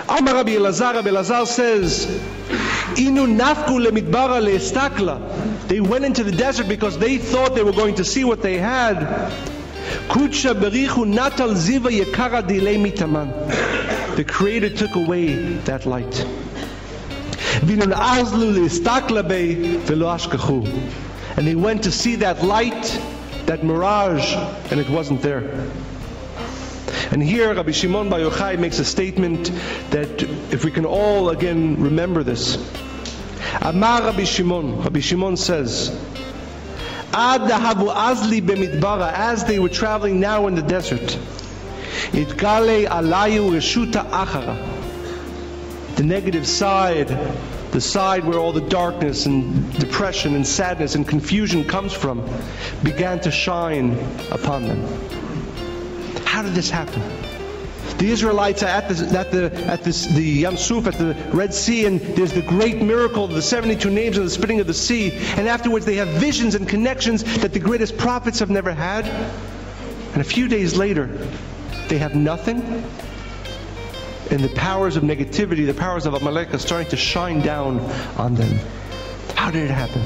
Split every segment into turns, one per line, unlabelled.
Amar Rabbi Elazar says, Inu nafku lemidbara leestakla. They went into the desert because they thought they were going to see what they had. Kutsha berichu natal ziva yekara dilei mitaman. The Creator took away that light. Vinun azlu leestakla be velo ashkachu. And they went to see that light, that mirage, and it wasn't there. And here Rabbi Shimon Bar Yochai makes a statement that if we can all again remember this. Amar Rabbi Shimon says, Ad havu azli b'midbara, as they were traveling now in the desert, itgale alayu reshuta achara. The negative side, the side where all the darkness and depression and sadness and confusion comes from, began to shine upon them. How did this happen? The Israelites are at the Yam Suf, at the Red Sea, and there's the great miracle of the 72 names and the splitting of the sea. And afterwards they have visions and connections that the greatest prophets have never had. And a few days later, they have nothing. And the powers of negativity, the powers of Amalek are starting to shine down on them. How did it happen?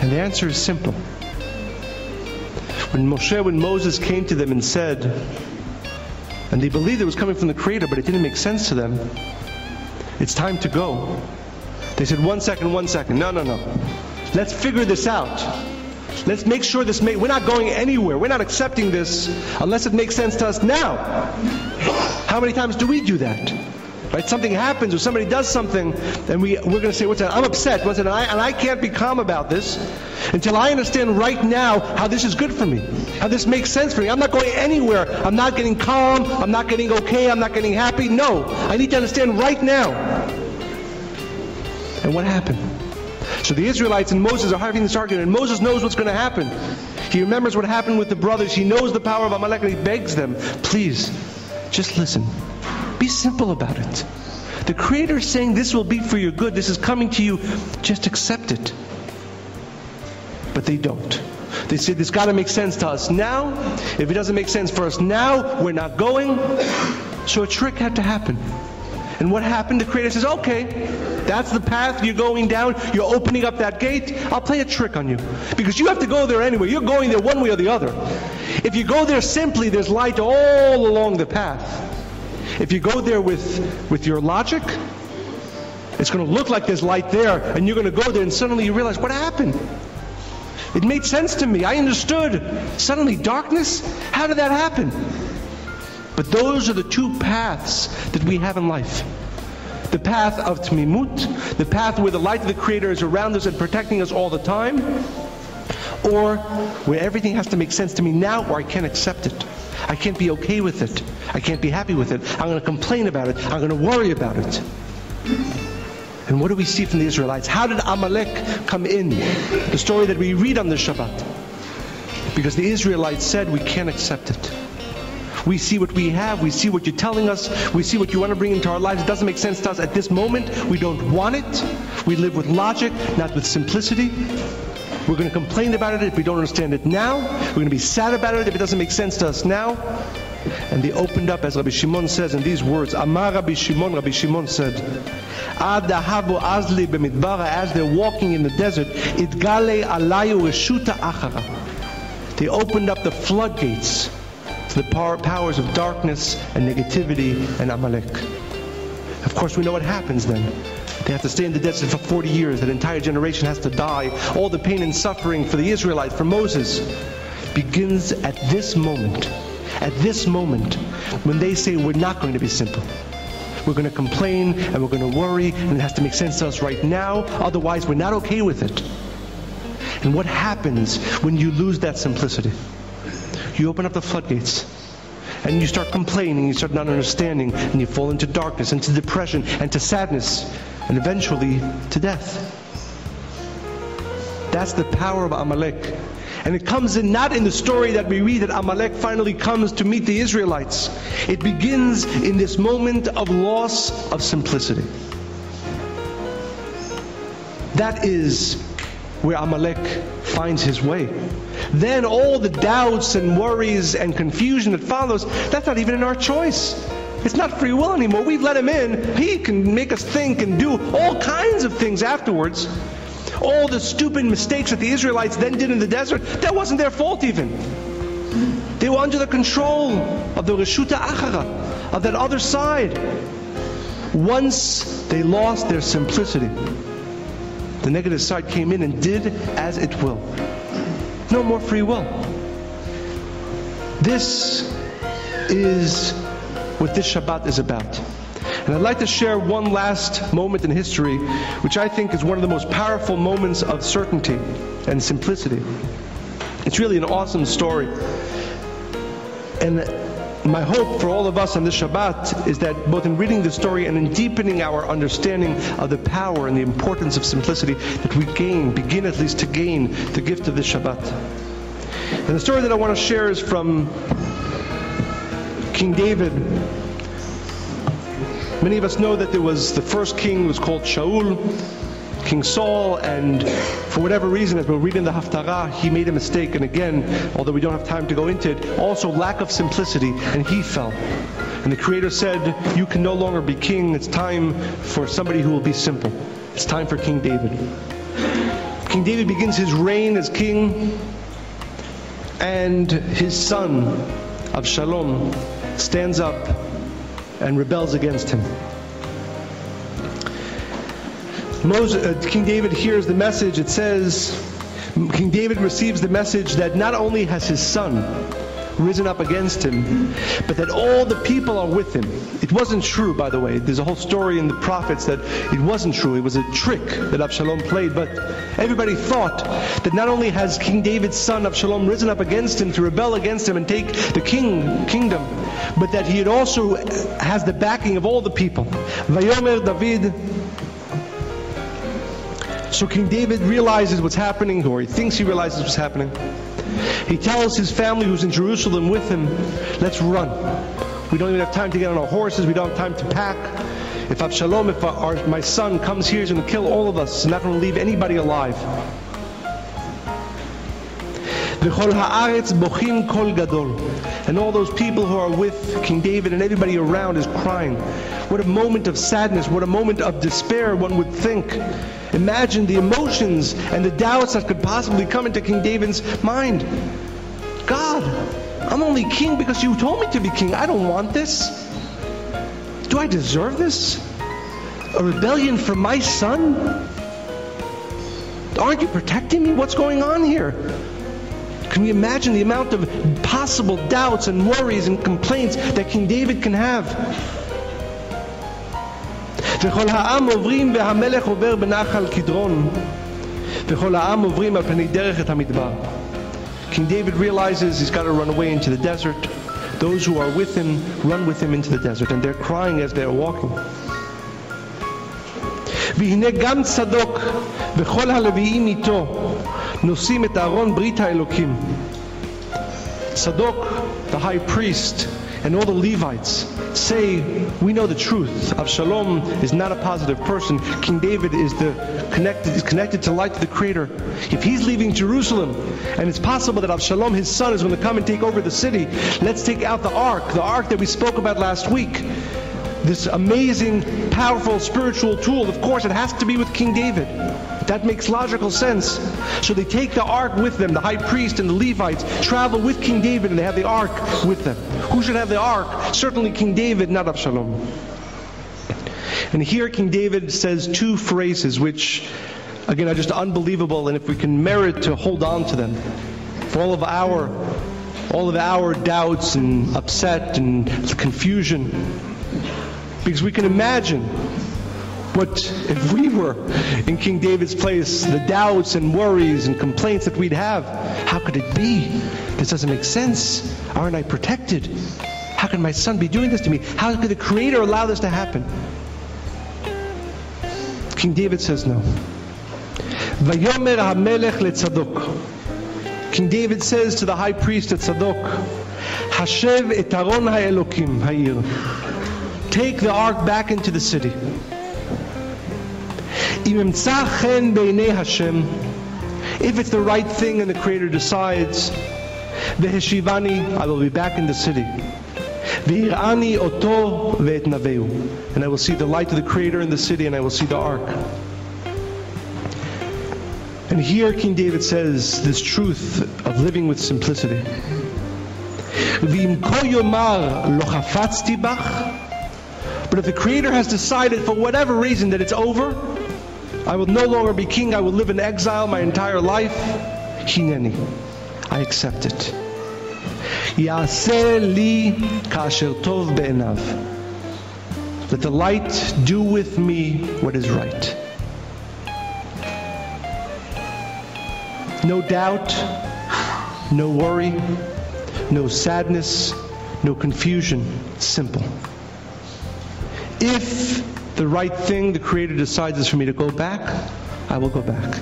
And the answer is simple. When Moses came to them and said, and they believed it was coming from the Creator, but it didn't make sense to them, it's time to go. They said, 1 second. No. Let's figure this out. Let's make sure we're not going anywhere. We're not accepting this unless it makes sense to us now. How many times do we do that? Right? Something happens or somebody does something and we're going to say, I'm upset. And I can't be calm about this until I understand right now how this is good for me, how this makes sense for me. I'm not going anywhere. I'm not getting calm. I'm not getting okay. I'm not getting happy. No, I need to understand right now. And what happened? So the Israelites and Moses are having this argument, and Moses knows what's going to happen. He remembers what happened with the brothers. He knows the power of Amalek, and he begs them, please, just listen. Be simple about it. The Creator is saying this will be for your good. This is coming to you. Just accept it. But they don't. They say this got to make sense to us now. If it doesn't make sense for us now, we're not going. So a trick had to happen. And what happened? The Creator says, okay, that's the path you're going down. You're opening up that gate. I'll play a trick on you. Because you have to go there anyway. You're going there one way or the other. If you go there simply, there's light all along the path. If you go there with your logic, it's going to look like there's light there, and you're going to go there, and suddenly you realize, what happened? It made sense to me. I understood. Suddenly, darkness? How did that happen? But those are the two paths that we have in life. The path of Tmimut, the path where the light of the Creator is around us and protecting us all the time, or where everything has to make sense to me now, or I can't accept it. I can't be okay with it. I can't be happy with it. I'm going to complain about it. I'm going to worry about it. And what do we see from the Israelites? How did Amalek come in? The story that we read on the Shabbat. Because the Israelites said, we can't accept it. We see what we have. We see what you're telling us. We see what you want to bring into our lives. It doesn't make sense to us at this moment. We don't want it. We live with logic, not with simplicity. We're going to complain about it if we don't understand it now. We're going to be sad about it if it doesn't make sense to us now. And they opened up, as Rabbi Shimon says in these words, Amar Rabbi Shimon said, Ad havu azli b'midbara, as they're walking in the desert, itgale alayu reshuta achara. They opened up the floodgates to the powers of darkness and negativity and Amalek. Of course, we know what happens then. They have to stay in the desert for 40 years. That entire generation has to die. All the pain and suffering for the Israelites, for Moses, begins at this moment. At this moment, when they say we're not going to be simple. We're going to complain and we're going to worry, and it has to make sense to us right now. Otherwise, we're not okay with it. And what happens when you lose that simplicity? You open up the floodgates. And you start complaining, you start not understanding, and you fall into darkness, into depression, and to sadness, and eventually to death. That's the power of Amalek. And it comes in not in the story that we read that Amalek finally comes to meet the Israelites. It begins in this moment of loss of simplicity. That is where Amalek finds his way. Then all the doubts and worries and confusion that follows, that's not even in our choice. It's not free will anymore. We've let him in. He can make us think and do all kinds of things afterwards. All the stupid mistakes that the Israelites then did in the desert, that wasn't their fault even. They were under the control of the Reshuta Achara, of that other side. Once they lost their simplicity, the negative side came in and did as it will. No more free will. This is what this Shabbat is about. And I'd like to share one last moment in history, which I think is one of the most powerful moments of certainty and simplicity. It's really an awesome story. And my hope for all of us on this Shabbat is that both in reading the story and in deepening our understanding of the power and the importance of simplicity, that we begin at least to gain the gift of this Shabbat. And the story that I want to share is from King David. Many of us know that there was the first king was called Shaul, King Saul, and for whatever reason, as we're reading the Haftarah, he made a mistake, and again, although we don't have time to go into it, also lack of simplicity, and he fell. And the Creator said, you can no longer be king, it's time for somebody who will be simple. It's time for King David. King David begins his reign as king, and his son, Avshalom, stands up and rebels against him. King David hears the message. It says, King David receives the message that not only has his son risen up against him, but that all the people are with him. It wasn't true, by the way. There's a whole story in the prophets that it wasn't true. It was a trick that Absalom played, but everybody thought that not only has King David's son Absalom risen up against him to rebel against him and take the kingdom, but that he also has the backing of all the people. Vayomer David. So King David realizes what's happening, or he thinks he realizes what's happening. He tells his family who's in Jerusalem with him, let's run. We don't even have time to get on our horses. We don't have time to pack. If Absalom, my son comes here, he's going to kill all of us. He's not going to leave anybody alive. And all those people who are with King David and everybody around is crying. What a moment of sadness, what a moment of despair, one would think. Imagine the emotions and the doubts that could possibly come into King David's mind. God, I'm only king because you told me to be king. I don't want this. Do I deserve this? A rebellion for my son? Aren't you protecting me? What's going on here? Can we imagine the amount of possible doubts and worries and complaints that King David can have? וכל העם עוברים והמלך עובר בנחל קדרון וכל העם עוברים על פני דרך את המדבר. King David realizes he's got to run away into the desert. Those who are with him run with him into the desert, and they're crying as they're walking. והנה גם צדוק וכל הלוויים איתו נושאים את ארון ברית האלוקים. Tzadok, the high priest, and all the Levites say, we know the truth. Avshalom is not a positive person. King David is connected to light, to the Creator. If he's leaving Jerusalem, and it's possible that Avshalom, his son, is going to come and take over the city, let's take out the ark that we spoke about last week. This amazing, powerful, spiritual tool. Of course, it has to be with King David. That makes logical sense. So they take the ark with them. The high priest and the Levites travel with King David, and they have the ark with them. Who should have the ark? Certainly King David, not Absalom. And here King David says two phrases which, again, are just unbelievable, and if we can merit to hold on to them. For all of our doubts and upset and confusion. Because we can imagine what if we were in King David's place, the doubts and worries and complaints that we'd have. How could it be? This doesn't make sense. Aren't I protected? How can my son be doing this to me? How could the Creator allow this to happen? King David says no. Vayomer HaMelech leTzadok. King David says to the high priest at Tzadok, Hashev et Aron HaElokim Ha'ir. Take the ark back into the city. If it's the right thing and the Creator decides, I will be back in the city. V'ir'ani oto ve'et naveu. And I will see the light of the Creator in the city, and I will see the ark. And here King David says this truth of living with simplicity. V'im kol yomar lo chafatzti bach. But if the Creator has decided for whatever reason that it's over, I will no longer be king, I will live in exile my entire life, hineni, I accept it. Ya'aseh li ka'asher tov be'enav. Let the light do with me what is right. No doubt, no worry, no sadness, no confusion. Simple. If the right thing the Creator decides is for me to go back, I will go back.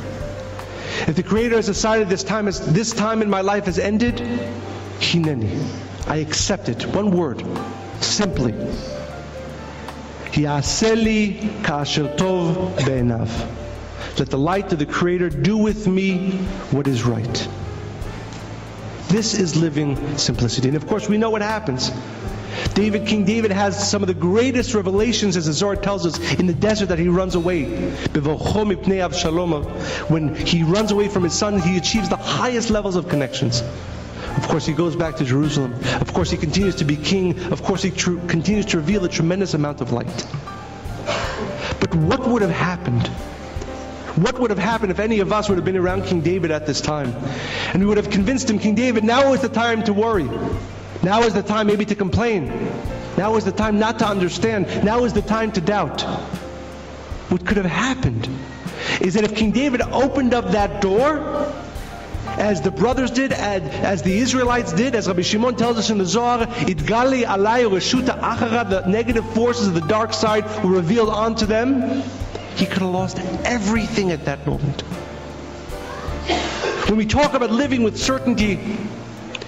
If the Creator has decided this time in my life has ended, hineni, I accept it. One word, simply. Ya'aseh li ka'asher tov be'enav. Let the light of the Creator do with me what is right. This is living simplicity. And of course we know what happens. King David has some of the greatest revelations, as the Zohar tells us, in the desert that he runs away. When he runs away from his son, he achieves the highest levels of connections. Of course, he goes back to Jerusalem. Of course, he continues to be king. Of course, he continues to reveal a tremendous amount of light. But what would have happened? What would have happened if any of us would have been around King David at this time? And we would have convinced him, King David, now is the time to worry. Now is the time maybe to complain. Now is the time not to understand. Now is the time to doubt. What could have happened is that if King David opened up that door, as the brothers did, as the Israelites did, as Rabbi Shimon tells us in the Zohar, Itgali alay reshuta achara, the negative forces of the dark side were revealed onto them, he could have lost everything at that moment. When we talk about living with certainty,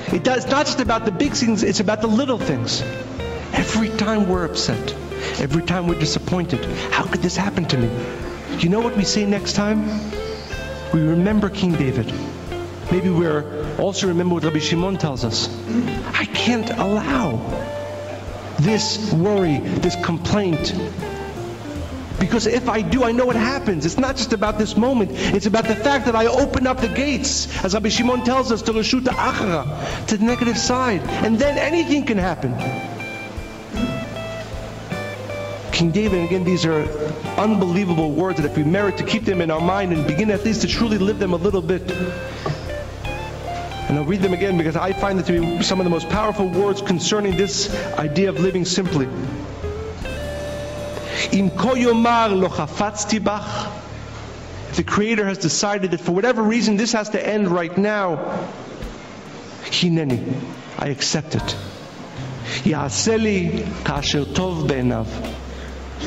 it's not just about the big things, it's about the little things. Every time we're upset, every time we're disappointed, how could this happen to me? You know what we say next time? We remember King David. Maybe we're also remember what Rabbi Shimon tells us. I can't allow this worry, this complaint. Because if I do, I know what happens. It's not just about this moment. It's about the fact that I open up the gates, as Rabbi Shimon tells us, to Reshuta Achara, to the negative side. And then anything can happen. King David, and again, these are unbelievable words that if we merit to keep them in our mind and begin at least to truly live them a little bit. And I'll read them again because I find them to be some of the most powerful words concerning this idea of living simply. If the Creator has decided that for whatever reason this has to end right now, hineni, I accept it. Ya'aseh li ka'asher tov be'enav.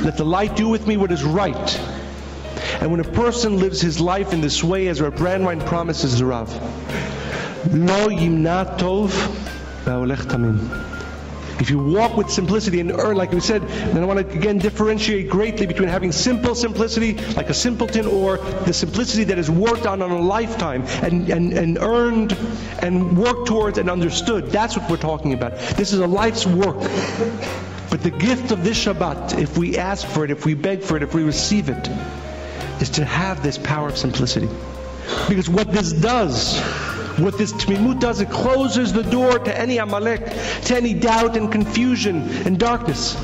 Let the light do with me what is right. And when a person lives his life in this way, as Rav Brandwein promises the Rav, lo yimna tov va'olech tamim. If you walk with simplicity and earn, like we said, then I want to again differentiate greatly between having simple simplicity, like a simpleton, or the simplicity that is worked on a lifetime and earned and worked towards and understood. That's what we're talking about. This is a life's work. But the gift of this Shabbat, if we ask for it, if we beg for it, if we receive it, is to have this power of simplicity. Because what this does, what this Tmimut does, it closes the door to any Amalek, to any doubt and confusion and darkness.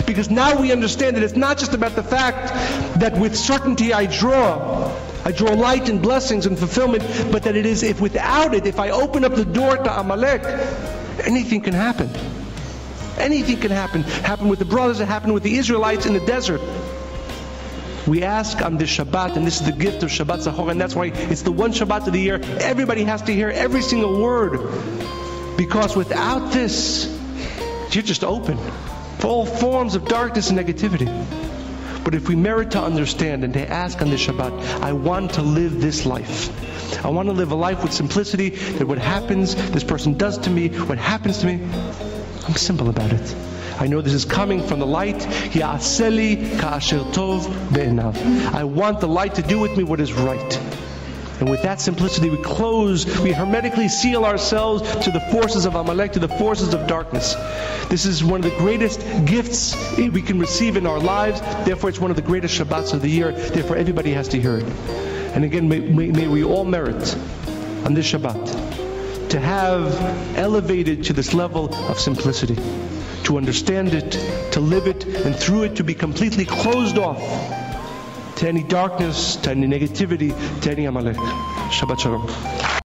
Because now we understand that it's not just about the fact that with certainty I draw light and blessings and fulfillment, but that it is, if without it, if I open up the door to Amalek, anything can happen. Anything can happen. Happen with the brothers, it happened with the Israelites in the desert. We ask on this Shabbat, and this is the gift of Shabbat Zachor, and that's why it's the one Shabbat of the year. Everybody has to hear every single word. Because without this, you're just open for all forms of darkness and negativity. But if we merit to understand and to ask on this Shabbat, I want to live this life. I want to live a life with simplicity, that what happens, this person does to me, what happens to me, I'm simple about it. I know this is coming from the light. Ya'aseh li ka'asher tov be'enav. I want the light to do with me what is right. And with that simplicity, we hermetically seal ourselves to the forces of Amalek, to the forces of darkness. This is one of the greatest gifts we can receive in our lives. Therefore, it's one of the greatest Shabbats of the year. Therefore, everybody has to hear it. And again, may we all merit on this Shabbat to have elevated to this level of simplicity, to understand it, to live it, and through it to be completely closed off to any darkness, to any negativity, to any Amalek. Shabbat Shalom.